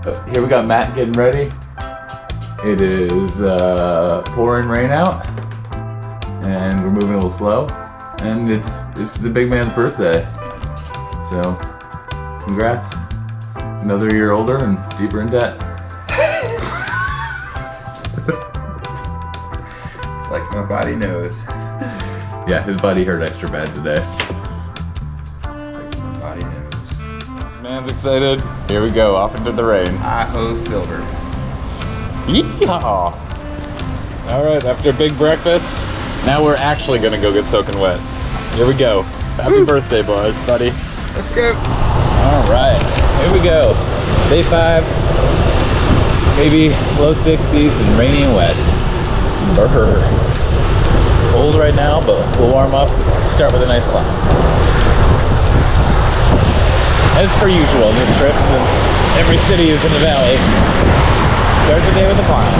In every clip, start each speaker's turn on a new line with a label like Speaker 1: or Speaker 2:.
Speaker 1: Here we got Matt getting ready. It is pouring rain out, and we're moving a little slow. And it's the big man's birthday, so congrats! Another year older and deeper in debt.
Speaker 2: It's like my body knows.
Speaker 1: Yeah, his body hurt extra bad today.
Speaker 2: Like my body knows.
Speaker 1: Man's excited. Here we go, off into the rain.
Speaker 2: I-ho silver.
Speaker 1: Yeehaw! Alright, after a big breakfast, now we're actually gonna go get soaking wet. Here we go. Happy birthday, buddy.
Speaker 2: Let's go.
Speaker 1: Alright, here we go. Day 5, maybe low 60s and rainy and wet. Brr. Cold right now, but we'll warm up. Start with a nice climb. As per usual on this trip, since every city is in the valley, start the day with a climb.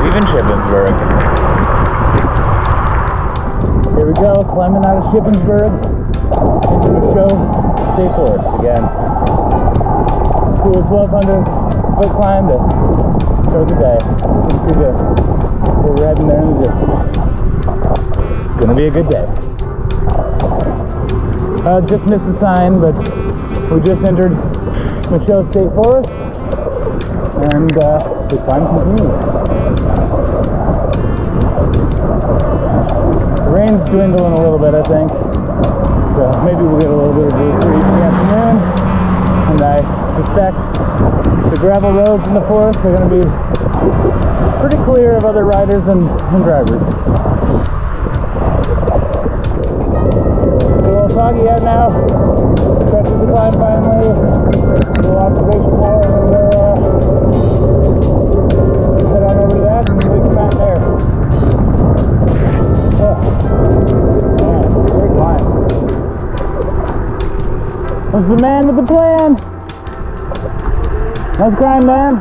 Speaker 1: Even Shippensburg. Here we go, climbing out of Shippensburg into Michaux State Forest again. Cool 1,200 foot climb to start the day. You can see where we're heading there in the distance. It's gonna be a good day. Just missed the sign, but we just entered Michaux State Forest, and the climb continues. The rain's dwindling a little bit, I think, so maybe we'll get a little bit of reprieve in the afternoon, and I suspect the gravel roads in the forest are going to be pretty clear of other riders and drivers. It's a little foggy out now, stretches the climb finally, a little observation tower, and head on over to that and we come out there. Man, great climb. That's the man with the plan. Nice climb, man.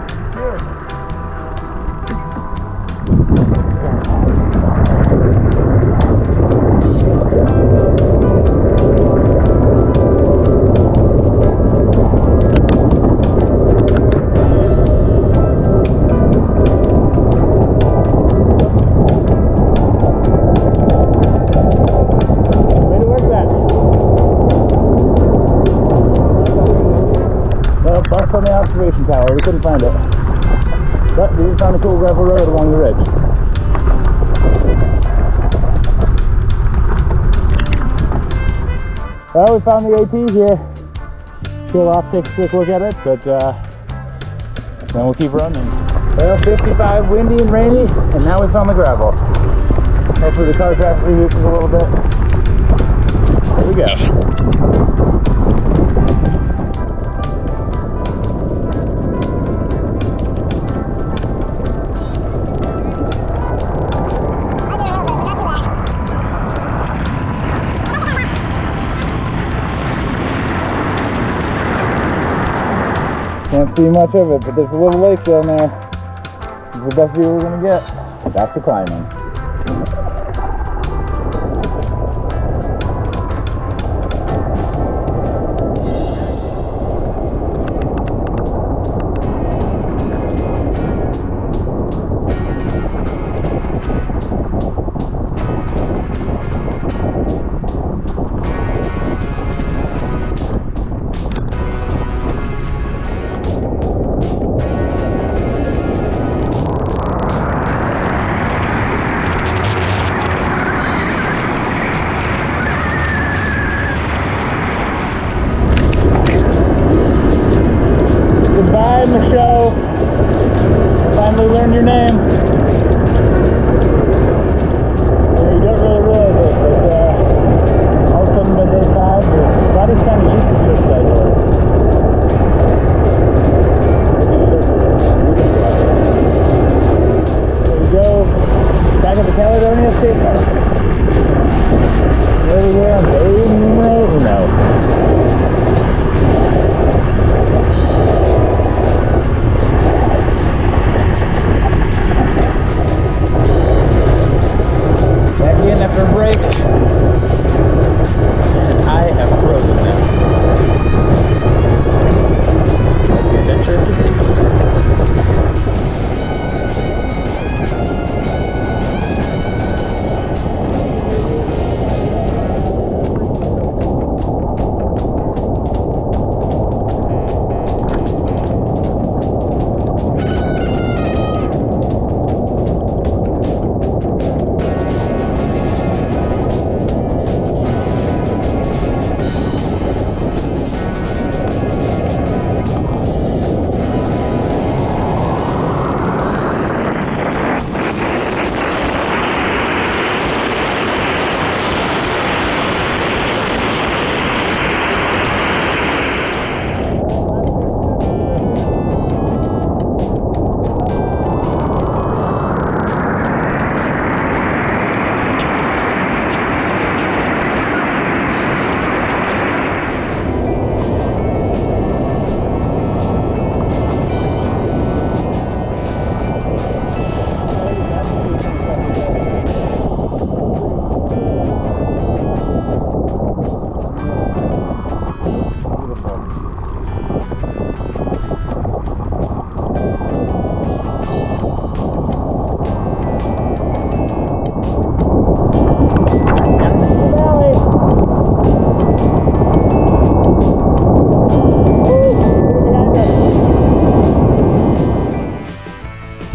Speaker 1: On the observation tower, we couldn't find it, but we just found a cool gravel road along the ridge. Well, we found the AT here. Still off, take a quick look at it, but then we'll keep running. Well, 55, windy and rainy, and now we found the gravel. Hopefully the car traffic reduces a little bit. Here we go. Can't see much of it, but there's a little lake down there. It's the best view we're gonna get. Back to climbing.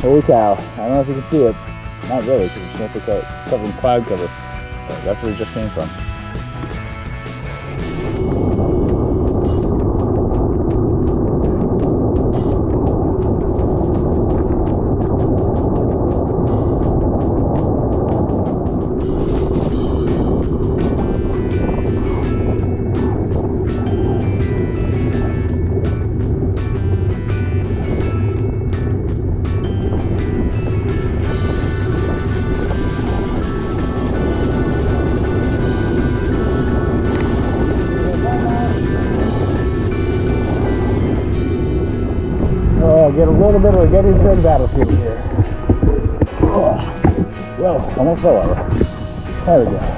Speaker 1: Holy cow. I don't know if you can see it. Not really, because it's mostly covered in cloud cover. But that's where we just came from. Get a little bit of a Gettysburg Battlefield here. Oh, whoa, almost fell over. There we go.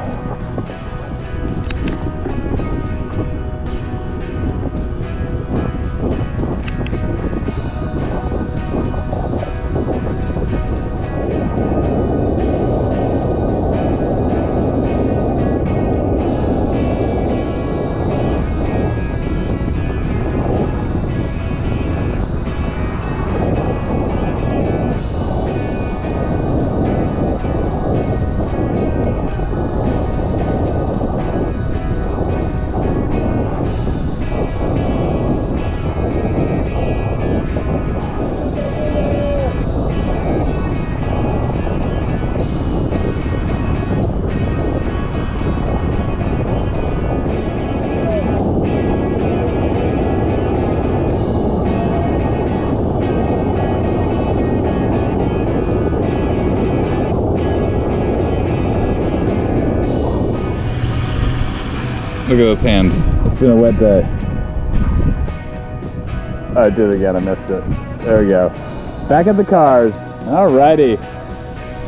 Speaker 1: Look at those hands. It's been a wet day. Oh, I did it again. I missed it. There we go. Back at the cars. Alrighty.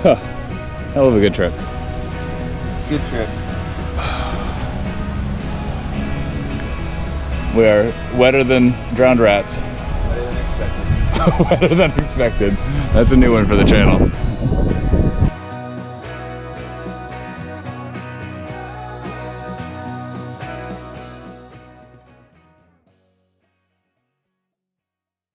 Speaker 1: Huh. Hell of a good trip.
Speaker 2: Good trip.
Speaker 1: We are wetter than drowned rats.
Speaker 2: Better than expected.
Speaker 1: Wetter than expected. That's a new one for the channel.